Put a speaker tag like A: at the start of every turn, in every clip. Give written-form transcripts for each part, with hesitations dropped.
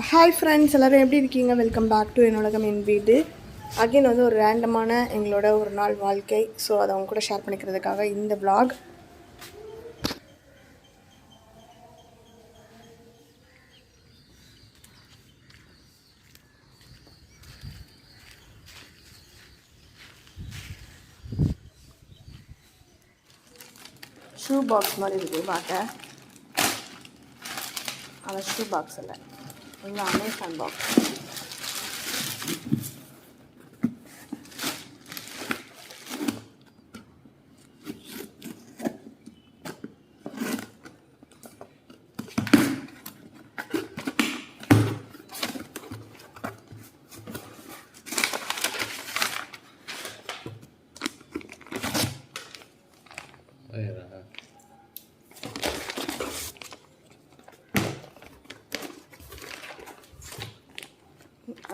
A: Hi friends, எல்லோரும் எப்படி இருக்கீங்க? வெல்கம் பேக் டு என்னுலகம் என் வீடு. அகெயின் வந்து ஒரு ரேண்டமான எங்களோட ஒரு நாள் வாழ்க்கை. ஸோ அதை அவங்க கூட ஷேர் பண்ணிக்கிறதுக்காக இந்த vlog. ஷூ பாக்ஸ் மாதிரி இருக்குது பார்க்க. அந்த ஷூ பாக்ஸ் இல்லை, எங்கள் அமேசான் பாக்ஸ்.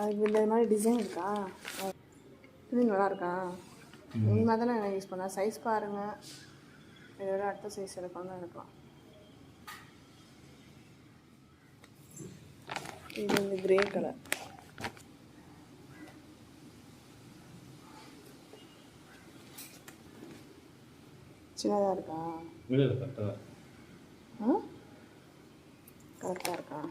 A: அது இந்த மாதிரி டிசைன் இருக்கா? இது நல்லாயிருக்கா? இந்த மாதிரி தானே நான் யூஸ் பண்ணேன். சைஸ் பாருங்கள், இதோட அடுத்த சைஸ் எடுக்கணும் எடுக்கலாம். இது வந்து கிரே கலர். சின்னதாக இருக்கா? கரெக்டாக இருக்கா?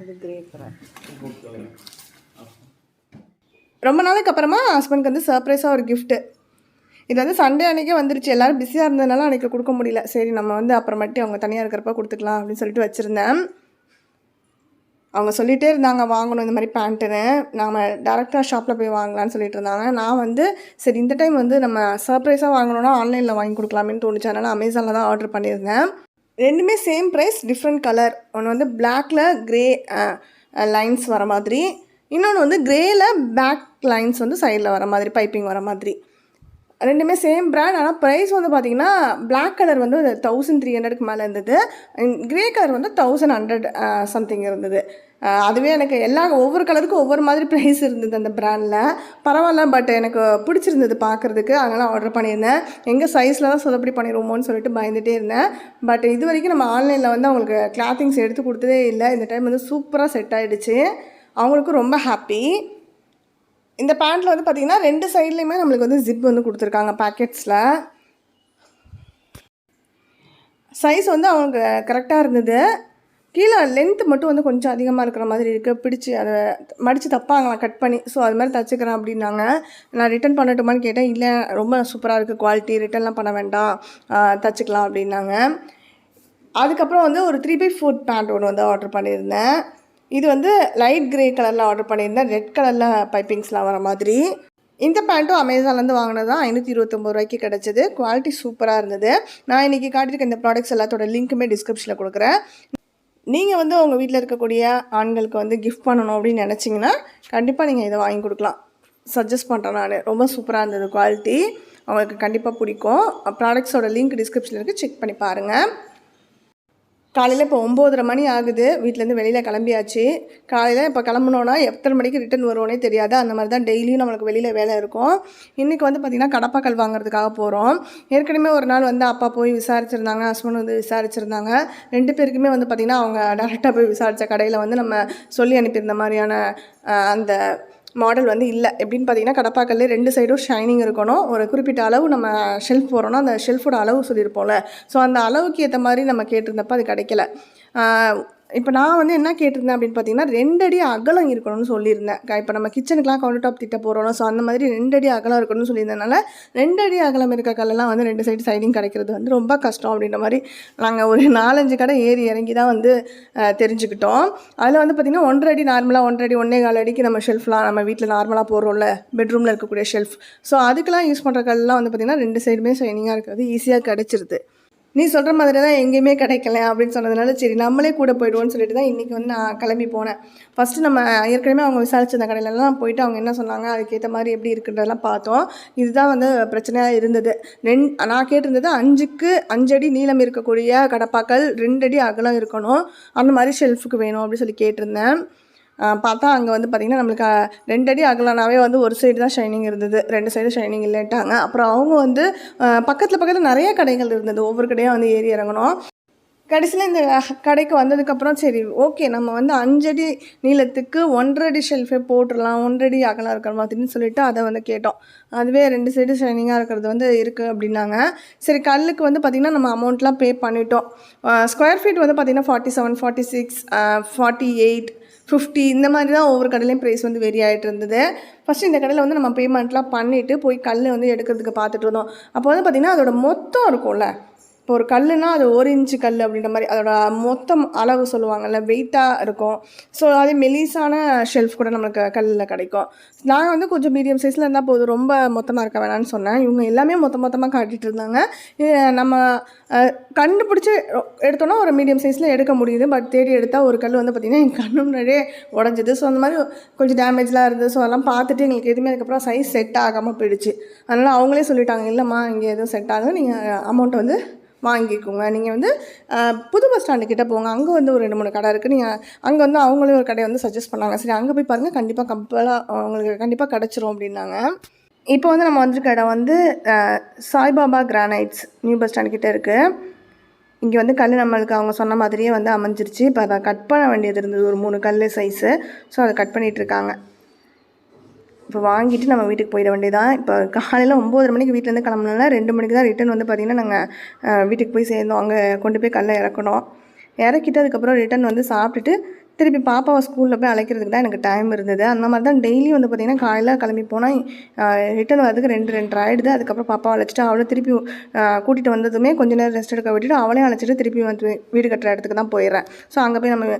A: இது கிரே கலர். ரொம்ப நாளைக்கு அப்புறமா ஹஸ்பண்டுக்கு வந்து சர்ப்ரைஸாக ஒரு கிஃப்ட்டு. இது வந்து சண்டே அன்றைக்கே வந்துருச்சு. எல்லோரும் பிஸியாக இருந்ததுனால அன்றைக்கி கொடுக்க முடியல. சரி, நம்ம வந்து அப்புறமேட்டு அவங்க தனியாக இருக்கிறப்ப கொடுத்துக்கலாம் அப்படின்னு சொல்லிட்டு வச்சுருந்தேன். அவங்க சொல்லிகிட்டே இருந்தாங்க வாங்கணும் இந்த மாதிரி பேண்ட்டுன்னு. நம்ம டேரெக்டாக ஷாப்பில் போய் வாங்கலான்னு சொல்லிட்டு இருந்தாங்க. நான் வந்து சரி இந்த டைம் வந்து நம்ம சர்ப்ரைஸாக வாங்கணுன்னா ஆன்லைனில் வாங்கி கொடுக்கலாமேன்னு தோணுச்சு. அதனால் அமேசானில் தான் ஆர்டர் பண்ணியிருந்தேன். ரெண்டுமே சேம் ப்ரைஸ், டிஃப்ரெண்ட் கலர். ஒன்று வந்து பிளாக்ல க்ரே லைன்ஸ் வர மாதிரி, இன்னொன்று வந்து க்ரேயில் பேக் லைன்ஸ் வந்து சைடில் வர மாதிரி, பைப்பிங் வர மாதிரி. ரெண்டுமே சேம் பிராண்ட். ஆனால் ப்ரைஸ் வந்து பார்த்திங்கன்னா பிளாக் கலர் வந்து 1300க்கு மேலே இருந்தது. க்ரே கலர் வந்து 1100 சம்திங் இருந்தது. அதுவே எனக்கு ஒவ்வொரு கலருக்கும் ஒவ்வொரு மாதிரி ப்ரைஸ் இருந்தது அந்த ப்ராண்டில். பரவாயில்ல, பட் எனக்கு பிடிச்சிருந்தது பார்க்குறதுக்கு. அதனால் ஆர்டர் பண்ணியிருந்தேன். எங்கள் சைஸில் தான் சொதப்படி பண்ணிடுவோமோன்னு சொல்லிட்டு பயந்துகிட்டே இருந்தேன். பட் இது வரைக்கும் நம்ம ஆன்லைனில் வந்து அவங்களுக்கு கிளாத்திங்ஸ் எடுத்து கொடுத்ததே இல்லை. இந்த டைம் வந்து சூப்பராக செட் ஆகிடுச்சு. அவங்களுக்கும் ரொம்ப ஹாப்பி. இந்த பேண்ட்டில் வந்து பார்த்திங்கன்னா 2 சைட்லேயுமே நம்மளுக்கு வந்து ஜிப் வந்து கொடுத்துருக்காங்க பாக்கெட்ஸில். சைஸ் வந்து அவங்களுக்கு கரெக்டாக இருந்தது. கீழே லென்த்து மட்டும் வந்து கொஞ்சம் அதிகமாக இருக்கிற மாதிரி இருக்குது. பிடிச்சி அதை மடித்து தப்பாங்களாம் கட் பண்ணி. ஸோ அது மாதிரி தச்சுக்கிறேன் அப்படின்னாங்க. நான் ரிட்டன் பண்ணட்டுமான்னு கேட்டேன். இல்லை, ரொம்ப சூப்பராக இருக்குது குவாலிட்டி, ரிட்டன்லாம் பண்ண வேண்டாம், தச்சுக்கலாம் அப்படின்னாங்க. அதுக்கப்புறம் வந்து ஒரு 3x4 பேண்ட் ஒன்று வந்து ஆர்டர் பண்ணியிருந்தேன். இது வந்து லைட் க்ரே கலரில் ஆர்டர் பண்ணியிருந்தேன். ரெட் கலரில் பைப்பிங்ஸ்லாம் வர மாதிரி. இந்த பேண்ட்டும் அமேசான்லேருந்து வாங்கினது தான். 529 ரூபாய்க்கு கிடச்சிது. குவாலிட்டி சூப்பராக இருந்தது. நான் இன்றைக்கி காட்டியிருக்க இந்த ப்ராடக்ட்ஸ் எல்லாத்தோட லிங்க்குமே டிஸ்கிரிப்ஷனில் கொடுக்குறேன். நீங்கள் வந்து உங்கள் வீட்டில் இருக்கக்கூடிய ஆண்களுக்கு வந்து கிஃப்ட் பண்ணணும் அப்படின்னு நினச்சிங்கன்னா கண்டிப்பாக நீங்கள் இதை வாங்கி கொடுக்கலாம். சஜஸ்ட் பண்ணுறேன் நான். ரொம்ப சூப்பராக இருந்தது குவாலிட்டி. அவங்களுக்கு கண்டிப்பாக பிடிக்கும். ப்ராடக்ட்ஸோட லிங்க் டிஸ்கிரிப்ஷனில் இருக்குது, செக் பண்ணி பாருங்கள். காலையில் இப்போ 9:30 மணி ஆகுது. வீட்டிலேருந்து வெளியில் கிளம்பியாச்சு. காலையில் இப்போ கிளம்புனோன்னா எத்தனை மணிக்கு ரிட்டன் வருவோன்னே தெரியாது. அந்த மாதிரி தான் டெய்லியும் நம்மளுக்கு வெளியில் வேலை இருக்கும். இன்றைக்கி வந்து பார்த்திங்கன்னா கடப்பாக்கல் வாங்குறதுக்காக போகிறோம். ஏற்கனவே ஒரு நாள் வந்து அப்பா போய் விசாரிச்சுருந்தாங்க, ஹஸ்பண்ட் வந்து விசாரிச்சுருந்தாங்க. 2 பேருக்குமே வந்து பார்த்திங்கன்னா அவங்க டேரெக்டாக போய் விசாரித்த கடையில் வந்து நம்ம சொல்லி அனுப்பியிருந்த மாதிரியான அந்த மாடல் வந்து இல்லை. எப்படின்னு பார்த்தீங்கன்னா கடப்பாக்கல்லே 2 சைடும் ஷைனிங் இருக்கணும். ஒரு குறிப்பிட்ட அளவு நம்ம ஷெல்ஃப் போகிறோன்னா அந்த ஷெல்ஃபோட அளவு சொல்லியிருப்போம்ல. ஸோ அந்த அளவுக்கு ஏற்ற மாதிரி நம்ம கேட்டிருந்தப்போ அது கிடைக்கல. இப்போ நான் வந்து என்ன கேட்டிருந்தேன் அப்படின்னு பார்த்தீங்கன்னா 2 அடி அகலம் இருக்கணும்னு சொல்லியிருந்தேன். இப்போ நம்ம கிச்சனுக்குலாம் கவுண்டர் டாப் திட்ட போகிறோம். ஸோ அந்த மாதிரி 2 அடி அகலம் இருக்கணும்னு சொல்லியிருந்தனால 2 அடி அகலம் இருக்க கல்லெல்லாம் வந்து 2 சைடு சைடிங் கிடைக்கிறது வந்து ரொம்ப கஷ்டம் அப்படின்ற மாதிரி நாங்கள் ஒரு 4-5 கடை ஏறி இறங்கி தான் வந்து தெரிஞ்சுக்கிட்டோம். அதில் வந்து பார்த்திங்கன்னா 1.5 அடி நார்மலாக, 1.5 அடி 1.25 அடிக்கு நம்ம ஷெல்ஃப்லாம் நம்ம வீட்டில் நார்மலாக போடுறோம்ல, பெட்ரூமில் இருக்கக்கூடிய ஷெல்ஃப். ஸோ அதுக்கெலாம் யூஸ் பண்ணுற கல்லாம் வந்து பார்த்திங்கன்னா 2 சைடுமே ஷைனிங்காக இருக்கிறது ஈஸியாக கிடச்சிருது. நீ சொல்கிற மாதிரி தான் எங்கேயுமே கிடைக்கல அப்படின்னு சொன்னதுனால சரி நம்மளே கூட போய்டுவோன்னு சொல்லிட்டு தான் இன்றைக்கி வந்து நான் கிளம்பி போனேன். ஃபஸ்ட்டு நம்ம ஏற்கனவே அவங்க விசாரிச்சிருந்த கடையிலலாம் போயிட்டு அவங்க என்ன சொன்னாங்க, அதுக்கேற்ற மாதிரி எப்படி இருக்குன்றதெல்லாம் பார்த்தோம். இதுதான் வந்து பிரச்சனையாக இருந்தது. நான் கேட்டிருந்தது 5க்கு 5 அடி நீளம் இருக்கக்கூடிய கடப்பாக்கள், 2 அடி அகலம் இருக்கணும், அந்த மாதிரி ஷெல்ஃபுக்கு வேணும் அப்படின்னு சொல்லி கேட்டிருந்தேன். பார்த்தா அங்கே வந்து பார்த்திங்கன்னா நம்மளுக்கு 2 அடி அகலனாவே வந்து ஒரு சைடு தான் ஷைனிங் இருந்தது, 2 சைடு ஷைனிங் இல்லைட்டாங்க. அப்புறம் அவங்க வந்து பக்கத்தில் நிறைய கடைகள் இருந்தது, ஒவ்வொரு கடையாக வந்து ஏறி இறங்கணும். கடைசியில் இந்த கடைக்கு வந்ததுக்கப்புறம் சரி ஓகே நம்ம வந்து 5 அடி நீளத்துக்கு 1.5 அடி ஷெல்ஃபே போட்டுடலாம், 1.5 அடி அகலம் இருக்கிற மாதிரின்னு சொல்லிட்டு அதை வந்து கேட்டோம். அதுவே 2 சைடு ஷைனிங்காக இருக்கிறது வந்து இருக்குது அப்படின்னாங்க. சரி கல்லுக்கு வந்து பார்த்திங்கன்னா நம்ம அமௌண்ட்லாம் பே பண்ணிட்டோம். ஸ்கொயர் ஃபீட் வந்து பார்த்திங்கன்னா 47, 46, 48, 50 இந்த மாதிரி தான் ஒவ்வொரு கடையிலையும் ப்ரைஸ் வந்து வெரி ஆகிட்டு இருந்தது. ஃபஸ்ட்டு இந்த கடையில் வந்து நம்ம பேமெண்ட்லாம் பண்ணிவிட்டு போய் கல் வந்து எடுக்கிறதுக்கு பார்த்துட்டு இருந்தோம். அப்போ வந்து பார்த்திங்கன்னா அதோட மொத்தம் இருக்கும்ல, இப்போ ஒரு கல்லுனா அது 1 இன்ச்சு கல் அப்படின்ற மாதிரி அதோட மொத்தம் அளவு சொல்லுவாங்கள்ல, வெயிட்டாக இருக்கும். ஸோ அதே மெலிசான ஷெல்ஃப் கூட நம்மளுக்கு கல்லில் கிடைக்கும். நான் வந்து கொஞ்சம் மீடியம் சைஸில் இருந்தால் போதும், ரொம்ப மொத்தமாக இருக்க வேணான்னு சொன்னேன். இவங்க எல்லாமே மொத்தமாக காட்டிகிட்டு இருந்தாங்க. நம்ம கண்டுபிடிச்சி எடுத்தோன்னா ஒரு மீடியம் சைஸில் எடுக்க முடியுது. பட் தேடி எடுத்தால் ஒரு கல் வந்து பார்த்திங்கன்னா என் கண்ணு முன்னாடியே உடஞ்சிது. ஸோ அந்த மாதிரி கொஞ்சம் டேமேஜ்லாம் இருந்தது. ஸோ அதெல்லாம் பார்த்துட்டு எங்களுக்கு எதுவுமே அதுக்கப்புறம் சைஸ் செட் ஆகாமல் போயிடுச்சு. அதனால் அவங்களே சொல்லிட்டாங்க, இல்லைம்மா இங்கே எதுவும் செட் ஆகும், நீங்கள் அமௌண்ட் வந்து வாங்கிக்கோங்க, நீங்கள் வந்து புது பஸ் ஸ்டாண்டு கிட்டே போங்க, அங்கே வந்து ஒரு 2-3 கடை இருக்குது, நீங்கள் அங்கே வந்து அவங்களே ஒரு கடையை வந்து சஜஸ்ட் பண்ணாங்க. சரி அங்கே போய் பாருங்கள், கண்டிப்பாக கம்பலாக உங்களுக்கு கண்டிப்பாக கிடச்சிரும் அப்படின்னாங்க. இப்போ வந்து நம்ம வந்துருக்க இடம் வந்து Saibaba granites new bus stand கிட்டே இருக்குது. இங்கே வந்து கல் நம்மளுக்கு அவங்க சொன்ன மாதிரியே வந்து அமைஞ்சிருச்சு. இப்போ அதை கட் பண்ண வேண்டியது இருந்தது, ஒரு 3 கல் சைஸு. ஸோ அதை கட் பண்ணிகிட்ருக்காங்க. இப்போ வாங்கிட்டு நம்ம வீட்டுக்கு போயிட வேண்டியதான். இப்போ காலையில் 9:30 மணிக்கு வீட்டிலேருந்து கிளம்புனால 2 மணிக்கு தான் ரிட்டன் வந்து பார்த்திங்கன்னா நாங்கள் வீட்டுக்கு போய் சேர்ந்தோம். அங்கே கொண்டு போய் கல்லை இறக்கணும். இறக்கிட்டு அதுக்கப்புறம் ரிட்டன் வந்து சாப்பிட்டுட்டு திருப்பி பாப்பாவை ஸ்கூலில் போய் அழைக்கிறதுக்கு தான் எனக்கு டைம் இருந்தது. அந்த மாதிரி தான் டெய்லியும் வந்து பார்த்திங்கன்னா காலையில் கிளம்பி போனால் ரிட்டன் வரதுக்கு 2 ஆகிடுது. அதுக்கப்புறம் பாப்பாவை அழைச்சிட்டு அவளை திருப்பி கூட்டிகிட்டு வந்ததுமே கொஞ்சம் நேரம் ரெஸ்ட் எடுக்க விட்டுட்டு அவளையும் அழைச்சிட்டு திருப்பி வந்து வீடு கட்டுற இடத்துக்கு தான் போயிடுறேன். ஸோ அங்கே போய் நம்ம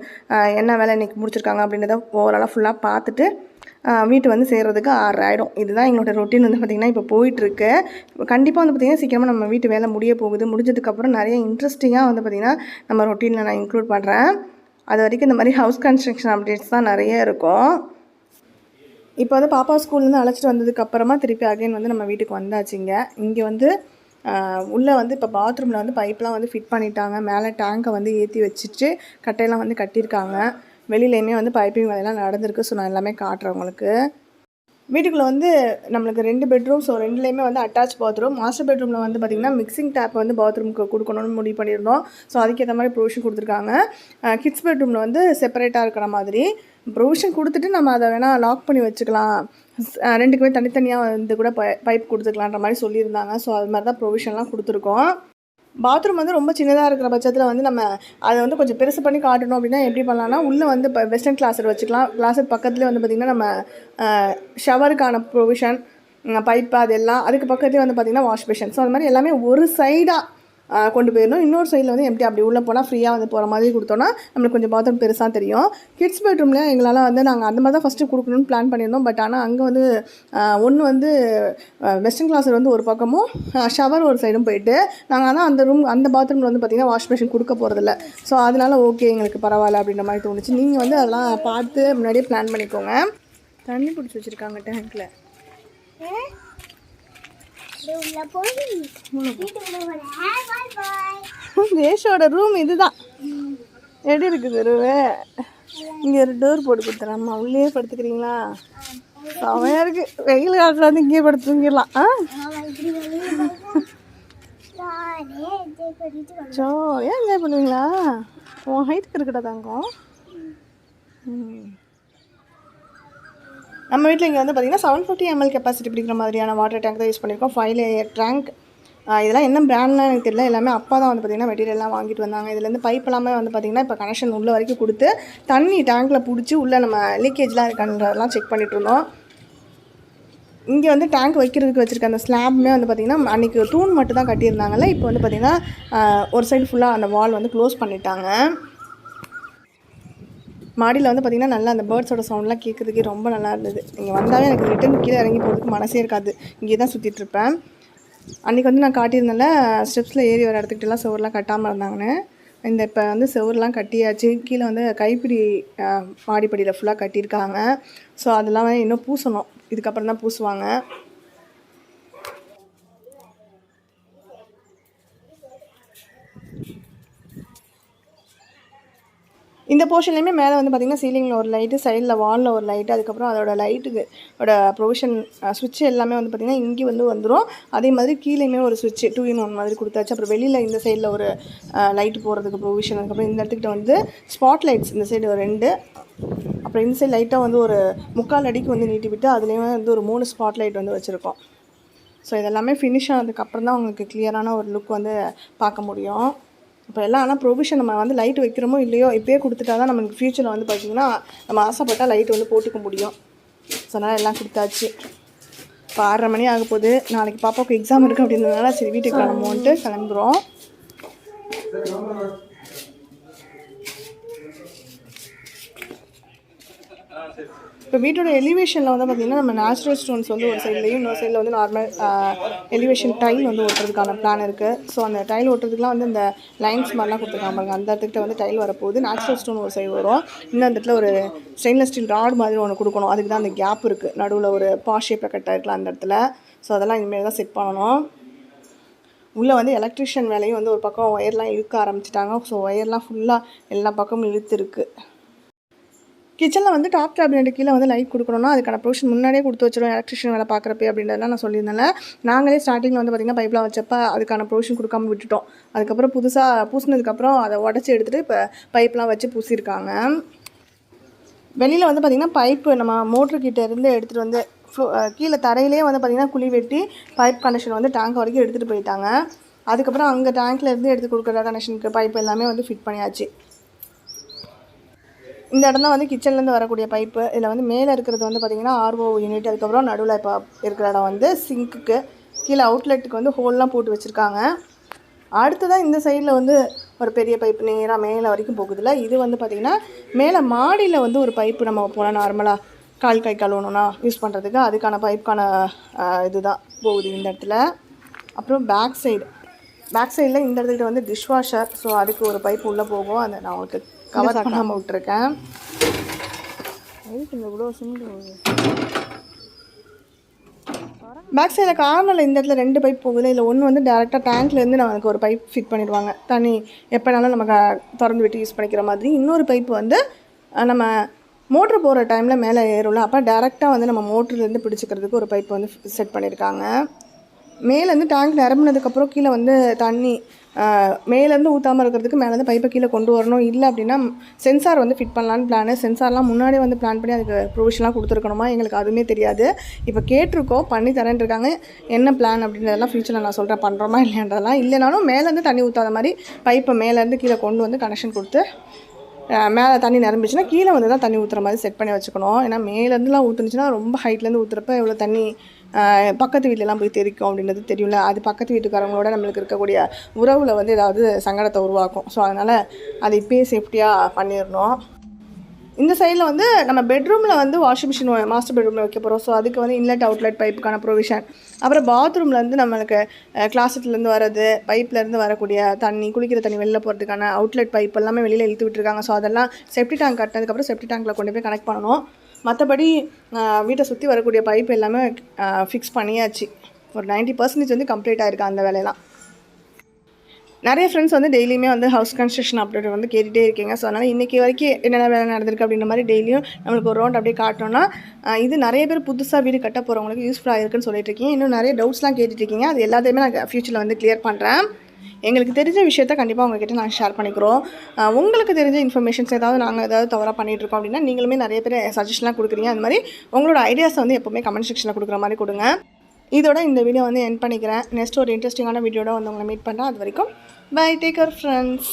A: என்ன வேலை இன்றைக்கி முடிச்சிருக்காங்க அப்படின்றத ஓவராலாக ஃபுல்லாக பார்த்துட்டு வீட்டு வந்து சேர்கிறதுக்கு 6 ஆகிடும். இதுதான் எங்களோட ரொட்டீன் வந்து பார்த்திங்கன்னா இப்போ போயிட்டுருக்கு. கண்டிப்பாக வந்து பார்த்திங்கன்னா சீக்கிரமாக நம்ம வீட்டு வேலை முடிய போகுது. முடிஞ்சதுக்கப்புறம் நிறைய இன்ட்ரெஸ்டிங்காக வந்து பார்த்திங்கன்னா நம்ம ரொட்டீனில் நான் இன்க்ளூட் பண்ணுறேன். அது வரைக்கும் இந்த மாதிரி ஹவுஸ் கன்ஸ்ட்ரக்ஷன் அப்டேட்ஸ் தான் நிறைய இருக்கும். இப்போ வந்து பாப்பா ஸ்கூல்லேருந்து அழைச்சிட்டு வந்ததுக்கப்புறமா திருப்பி அகைன் வந்து நம்ம வீட்டுக்கு வந்தாச்சுங்க. இங்கே வந்து உள்ளே வந்து இப்போ பாத்ரூமில் வந்து பைப்லாம் வந்து ஃபிட் பண்ணிட்டாங்க. மேலே டேங்கை வந்து ஏற்றி வச்சுட்டு கட்டையெல்லாம் வந்து கட்டியிருக்காங்க. வெளியிலையுமே வந்து பைப்பிங் வேலையெல்லாம் நடந்திருக்கு. ஸோ நான் எல்லாமே காட்டுறேன் உங்களுக்கு. வீட்டுக்குள்ளே வந்து நம்மளுக்கு 2 பெட்ரூம். ஸோ 2லேயுமே வந்து அட்டாச் பாத்ரூம். மாஸ்டர் பெட்ரூமில் வந்து பார்த்திங்கன்னா மிக்சிங் டேப் வந்து பாத்ரூமுக்கு கொடுக்கணும்னு முடிவு பண்ணியிருந்தோம். ஸோ அதுக்கேற்ற மாதிரி ப்ரொவிஷன் கொடுத்துருக்காங்க. கிட்ஸ் பெட்ரூமில் வந்து செப்பரேட்டாக இருக்கிற மாதிரி ப்ரொவிஷன் கொடுத்துட்டு நம்ம அதை வேணால் லாக் பண்ணி வச்சுக்கலாம், 2க்குமே தனித்தனியாக வந்து கூட பைப் கொடுத்துக்கலான்ற மாதிரி சொல்லியிருந்தாங்க. ஸோ அது மாதிரி தான் ப்ரொவிஷன்லாம் கொடுத்துருக்கோம். பாத்ரூம் வந்து ரொம்ப சின்னதாக இருக்கிற பட்சத்தில் வந்து நம்ம அதை வந்து கொஞ்சம் பெருசு பண்ணி காட்டணும் அப்படின்னா எப்படி பண்ணலாம்னா, உள்ளே வந்து இப்போ வெஸ்டர்ன் கிளாஸட் வச்சுக்கலாம். கிளாஸட் பக்கத்துலேயே வந்து பார்த்திங்கன்னா நம்ம ஷவருக்கான ப்ரொவிஷன், பைப்பு அதெல்லாம், அதுக்கு பக்கத்துலேயே வந்து பார்த்திங்கன்னா வாஷ் பேஷன். ஸோ அது மாதிரி எல்லாமே ஒரு சைடாக கொண்டு போயிடணும். இன்னொரு சைடில் வந்து எம்டி அப்படி உள்ளே போனால் ஃப்ரீயாக வந்து போகிற மாதிரி கொடுத்தோன்னா நம்மளுக்கு கொஞ்சம் பாத்ரூம் பெருசாக தெரியும். கிட்ஸ் பெட்ரூமில் எங்களால் வந்து நாங்கள் அந்த மாதிரி தான் ஃபஸ்ட்டு கொடுக்கணும்னு பிளான் பண்ணியிருந்தோம். பட் ஆனால் அங்கே வந்து ஒன்று வந்து வெஸ்டர்ன் கிளாஸர் வந்து ஒரு பக்கமும் ஷவர் ஒரு சைடும் போயிட்டு நாங்கள் ஆனால் அந்த பாத்ரூமில் வந்து பார்த்திங்கன்னா வாஷ் பேஷன் கொடுக்க போகிறதில்ல. ஸோ அதனால் ஓகே எங்களுக்கு பரவாயில்ல அப்படின்ற மாதிரி தோணுச்சு. நீங்கள் வந்து அதெல்லாம் பார்த்து முன்னாடியே பிளான் பண்ணிக்கோங்க. தண்ணி பிடிச்சி வச்சுருக்காங்க டேங்க்கில். தேஷோட ரூம் இதுதான். எப்படி இருக்குது ரூமு? இங்கே ஒரு டோர் போட்டு கொடுத்துறேம்மா, உள்ளே படுத்துக்கிறீங்களா? செமையாக இருக்குது. வெயில் காலத்தில் வந்து இங்கேயே படுத்து தூங்கிடலாம். ஜாலியாக என்ஜாய் பண்ணுவீங்களா? உன் ஹைட்டுக்கு இருக்கட்டா தங்கம். நம்ம வீட்டில் இங்கே வந்து பார்த்திங்கன்னா 750 ml கெப்பாசிட்டி பிடிக்கிற மாதிரியான வாட்டர் டேங்க் தான் யூஸ் பண்ணியிருக்கோம். 5 லேயர் டேங்க். இதெல்லாம் என்ன பிராண்ட்லாம் எனக்கு தெரியல. எல்லாமே அப்பா தான் வந்து பார்த்திங்கன்னா மெட்டீரியல்லாம் வாங்கிட்டு வந்தாங்க. இதுலேருந்து பைப் எல்லாமே வந்து பார்த்திங்கன்னா இப்போ கனெக்ஷன் உள்ள வரைக்கும் கொடுத்து தண்ணி டேங்க்கில் பிடிச்சி உள்ளே நம்ம லீக்கேஜ்லாம் இருக்கான்றதெல்லாம் செக் பண்ணிட்டு இருந்தோம். இங்கே வந்து டேங்க் வைக்கிறதுக்கு வச்சுருக்க அந்த ஸ்லாப்மே வந்து பார்த்திங்கன்னா அன்றைக்கி தூண் மட்டும் தான் கட்டியிருந்தாங்கல்ல. இப்போ வந்து பார்த்திங்கன்னா ஒரு சைடு ஃபுல்லாக அந்த வால் வந்து க்ளோஸ் பண்ணிட்டாங்க. மாடியில் வந்து பார்த்திங்கன்னா நல்லா அந்த பேர்ட்ஸோட சவுண்ட்லாம் கேட்குறதுக்கே ரொம்ப நல்லா இருந்தது. இங்கே வந்தாலே எனக்கு ரிட்டன் கீழே இறங்கி போகிறதுக்கு மனசே இருக்காது. இங்கே தான் சுற்றிட்டுருப்பேன். அன்றைக்கி வந்து நான் காட்டியிருந்தேன்ல ஸ்டெப்ஸில் ஏறி வர இடத்துக்கிட்டலாம் செவரெலாம் கட்டாமல் இருந்தாங்கன்னு. இப்போ வந்து செவரெலாம் கட்டியாச்சு. கீழே வந்து கைப்பிடி மாடிப்படியில் ஃபுல்லாக கட்டியிருக்காங்க. ஸோ அதெல்லாம் இன்னும் பூசணும். இதுக்கப்புறம் தான் பூசுவாங்க. இந்த போர்ஷன்லேயுமே மேலே வந்து பார்த்திங்கன்னா சீலிங்கில் ஒரு லைட்டு, சைடில் வாலில் ஒரு லைட்டு, அதுக்கப்புறம் அதோட லைட்டுக்கு ப்ரொவிஷன் சுவிட்ச் எல்லாமே வந்து பார்த்திங்கன்னா இங்கே வந்து வந்துடும். அதே மாதிரி கீழேயுமே ஒரு சுவிட்ச் 2 in 1 மாதிரி கொடுத்தாச்சு. அப்புறம் வெளியில் இந்த சைடில் ஒரு லைட்டு போடுறதுக்கு ப்ரொவிஷன், அதுக்கப்புறம் இந்த இடத்துக்கிட்ட வந்து ஸ்பாட் லைட்ஸ் இந்த சைடு ஒரு 2, அப்புறம் இந்த சைடு லைட்டாக வந்து ஒரு 3/4 அடிக்கு வந்து நீட்டி விட்டு அதுலேயுமே வந்து ஒரு 3 ஸ்பாட் லைட் வந்து வச்சுருக்கோம். ஸோ இதெல்லாமே ஃபினிஷ் ஆனதுக்கப்புறம் தான் உங்களுக்கு கிளியரான ஒரு லுக் வந்து பார்க்க முடியும். இப்போ எல்லாம் ஆனால் ப்ரொவிஷன் நம்ம வந்து லைட் வைக்கிறோமோ இல்லையோ இப்போயே கொடுத்துட்டா தான் நமக்கு ஃப்யூச்சரில் வந்து பார்த்திங்கன்னா நம்ம ஆசைப்பட்டால் லைட் வந்து போட்டுக்க முடியும். ஸோ அதனால் எல்லாம் கொடுத்தாச்சு. இப்போ 6:30 மணி ஆக போகுது. நாளைக்கு பாப்பாவுக்கு எக்ஸாம் இருக்குது அப்படின்றதுனால சரி வீட்டுக்கு கிளம்புவோன்ட்டு கிளம்புறோம். இப்போ வீட்டோட எலிவேஷனில் வந்து பார்த்திங்கன்னா நம்ம நேச்சுரல் ஸ்டோன்ஸ் வந்து ஒரு சைட்லேயும் இன்னொரு சைடில் வந்து நார்மல் எலிவேஷன் டைல் வந்து ஓட்டுறதுக்கான பிளான் இருக்குது. ஸோ அந்த டைல் ஓட்டுறதுக்குலாம் வந்து இந்த லைன்ஸ் மாதிரிலாம் கொடுத்துருக்காங்க பாருங்க. அந்த இடத்துக்கிட்ட வந்து டைல் வரப்போகுது. நேச்சுரல் ஸ்டோன் ஒரு சைடு வரும். இன்னும் அந்த இடத்துல ஒரு ஸ்டெயின்லெஸ் ஸ்டீல் ராட் மாதிரி ஒன்று கொடுக்கணும். அதுக்கு தான் அந்த கேப் இருக்குது. நடுவில் ஒரு பாஸ் ஷேப்பில் கட் ஆகிருக்கலாம் அந்த இடத்துல. ஸோ அதெல்லாம் இனிமேல் தான் செட் பண்ணணும். உள்ளே வந்து எலக்ட்ரிஷியன் வேலையும் வந்து ஒரு பக்கம் ஒயர்லாம் இழுக்க ஆரம்பிச்சிட்டாங்க. ஸோ ஒயர்லாம் ஃபுல்லாக எல்லா பக்கமும் இழுத்துருக்கு. கிச்சனில் வந்து டாப் கேபினெட் கீழே வந்து லைட் கொடுக்கணும்னா அதுக்கான ப்ரொவிஷன் முன்னாடியே கொடுத்து வச்சிடும் எலக்ட்ரிஷியன் வேலை பார்க்குறப்ப அப்படின்றதெல்லாம் நான் சொல்லியிருந்தேன். நாங்களே ஸ்டார்டிங்கில் வந்து பார்த்திங்கன்னா பைப்லாம் வச்சப்போ அதுக்கான ப்ரொவிஷன் கொடுக்காம விட்டுட்டோம். அதுக்கப்புறம் புதுசாக பூசினதுக்கப்புறம் அதை உடச்சி எடுத்துகிட்டு இப்போ பைப்லாம் வச்சு பூசியிருக்காங்க. வெளியில் வந்து பார்த்திங்கன்னா பைப்பு நம்ம மோட்ருக்கிட்ட இருந்து எடுத்துகிட்டு வந்து கீழே தரையிலே வந்து பார்த்திங்கன்னா குழி வெட்டி பைப் கனெக்ஷன் வந்து டேங்க் வரைக்கும் எடுத்துகிட்டு போயிட்டாங்க. அதுக்கப்புறம் அங்கே டேங்க்லேருந்து எடுத்து கொடுக்குற கனெக்ஷனுக்கு பைப் எல்லாமே வந்து ஃபிட் பண்ணியாச்சு. இந்த இடம் தான் வந்து கிச்சன்லேருந்து வரக்கூடிய பைப்பு. இதில் வந்து மேலே இருக்கிறது வந்து பார்த்திங்கன்னா RO யூனிட், அதுக்கப்புறம் நடுவில் இப்போ இருக்கிற இடம் வந்து சிங்க்குக்கு கீழே அவுட்லெட்டுக்கு வந்து ஹோல்லாம் போட்டு வச்சுருக்காங்க. அடுத்ததான் இந்த சைடில் வந்து ஒரு பெரிய பைப்பு நேராக மேலே வரைக்கும் போகுதுல்ல. இது வந்து பார்த்திங்கன்னா மேலே மாடியில் வந்து ஒரு பைப்பு நம்ம போனால் நார்மலாக கால் கை கழுவணும்னா யூஸ் பண்ணுறதுக்கு அதுக்கான பைப்புக்கான இதுதான் போகுது இந்த இடத்துல. அப்புறம் பேக் சைடில் இந்த இடத்துல வந்து டிஷ் வாஷர். ஸோ அதுக்கு ஒரு பைப் உள்ளே போகும். அதை நான் உங்களுக்கு கவர் பண்ணாமல் விட்டுருக்கேன். இவ்வளோ பேக் சைடில் கார்னரில் இந்த இடத்துல 2 பைப் போகுது. இல்லை ஒன்று வந்து டேரெக்டாக டேங்க்லேருந்து நமக்கு ஒரு பைப் ஃபிட் பண்ணிடுவாங்க. தண்ணி எப்போனாலும் நமக்கு திறந்து விட்டு யூஸ் பண்ணிக்கிற மாதிரி. இன்னொரு பைப்பு வந்து நம்ம மோட்ரு போகிற டைமில் மேலே ஏறும்ல, அப்போ டேரெக்டாக வந்து நம்ம மோட்டர்லேருந்து பிடிச்சிக்கிறதுக்கு ஒரு பைப் வந்து செட் பண்ணியிருக்காங்க. மேலேருந்து டேங்க் நிரம்பினதுக்கப்புறம் கீழே வந்து தண்ணி மேலேருந்து ஊற்றாமல் இருக்கிறதுக்கு மேலேருந்து பைப்பை கீழே கொண்டு வரணும். இல்லை அப்படின்னா சென்சார் வந்து ஃபிட் பண்ணலான்னு பிளானு. சென்சார்லாம் முன்னாடியே வந்து பிளான் பண்ணி அதுக்கு ப்ரொவிஷன்லாம் கொடுத்துருக்கணுமா எங்களுக்கு அதுவுமே தெரியாது. இப்போ கேட்டிருக்கோம், பண்ணி தரேன் இருக்காங்க. என்ன பிளான் அப்படின்றதெல்லாம் ஃபியூச்சரில் நான் சொல்கிறேன் பண்ணுறோமா இல்லைன்றதெல்லாம். இல்லைனாலும் மேலேருந்து தண்ணி ஊற்றாத மாதிரி பைப்பை மேலேருந்து கீழே கொண்டு வந்து கனெக்ஷன் கொடுத்து மேலே தண்ணி நிரம்பிச்சுன்னா கீழே வந்து தான் தண்ணி ஊற்றுற மாதிரி செட் பண்ணி வச்சுக்கணும். ஏன்னா மேலேருந்துலாம் ஊற்றுனுச்சுன்னா ரொம்ப ஹைட்லேருந்து ஊற்றுறப்ப எவ்வளோ தண்ணி பக்கத்து வீட்டிலலாம் போய் தெரிக்கும் அப்படின்றது தெரியும்ல. அது பக்கத்து வீட்டுக்காரங்களோட நம்மளுக்கு இருக்கக்கூடிய உறவில் வந்து ஏதாவது சங்கடத்தை உருவாக்கும். ஸோ அதனால் அதை இப்போயே சேஃப்டியாக பண்ணிடணும். இந்த சைடில் வந்து நம்ம பெட்ரூமில் வந்து வாஷிங் மிஷின் மாஸ்டர் பெட்ரூமில் வைக்க போகிறோம். ஸோ அதுக்கு வந்து இன்லெட் அவுட்லெட் பைப்புக்கான ப்ரொவிஷன். அப்புறம் பாத்ரூமில் வந்து நம்மளுக்கு கிளாஸட்லேருந்து வர்றது பைப்லேருந்து வரக்கூடிய தண்ணி குளிக்கிற தண்ணி வெளில போகிறதுக்கான அவுட்லெட் பைப் எல்லாமே வெளியில் இழுத்து விட்டுருக்காங்க. ஸோ அதெல்லாம் செப்டி டேங்க் கட்டினதுக்கப்புறம் செப்டி டேங்க்கில் கொண்டு போய் கனெக்ட் பண்ணணும். மற்றபடி வீட்டை சுற்றி வரக்கூடிய பைப் எல்லாமே ஃபிக்ஸ் பண்ணியாச்சு. ஒரு 90% வந்து கம்ப்ளீட் ஆகிருக்கு அந்த வேலையெல்லாம். நிறைய ஃப்ரெண்ட்ஸ் வந்து டெய்லியுமே வந்து ஹவுஸ் கன்ஸ்ட்ரக்ஷன் அப்டேட் வந்து கேட்டுகிட்டே இருக்கீங்க. ஸோ அதனால் இன்றைக்கி வரைக்கும் என்னென்ன வேலை நடந்திருக்கு அப்படின்ற மாதிரி டெய்லியும் நம்மளுக்கு ஒரு ரவுண்ட் அப்படியே காட்டணும்னா இது நிறைய பேர் புதுசாக வீடு கட்ட போகிறவங்களுக்கு யூஸ்ஃபுல்லாக இருக்குன்னு சொல்லிட்டு இருக்கீங்க. இன்னும் நிறைய டவுட்ஸ்லாம் கேட்டுட்ருக்கீங்க. அது எல்லாத்தையுமே நான் ஃப்யூச்சரில் வந்து கிளியர் பண்ணுறேன். எங்களுக்கு தெரிஞ்ச விஷயத்த கண்டிப்பாக உங்ககிட்ட நாங்கள் ஷேர் பண்ணிக்கிறோம். உங்களுக்கு தெரிஞ்ச இன்ஃபர்மேஷன்ஸ் நாங்கள் ஏதாவது தவறாக பண்ணிகிட்ருக்கோம் அப்படின்னா நீங்களுமே நிறைய பேர் சஜஷன்லாம் கொடுக்குறீங்க. அந்த மாதிரி உங்களோட ஐடியாஸை வந்து எப்போவுமே கமெண்ட் செக்ஷனில் கொடுக்குற மாதிரி கொடுங்க. இதோட இந்த வீடியோ வந்து எண்ட் பண்ணிக்கிறேன். நெக்ஸ்ட் ஒரு இன்ட்ரெஸ்டிங்கான வீடியோட வந்து உங்களை மீட் பண்ணுறேன். அது வரைக்கும் பை, டேக் கேர் ஃப்ரெண்ட்ஸ்.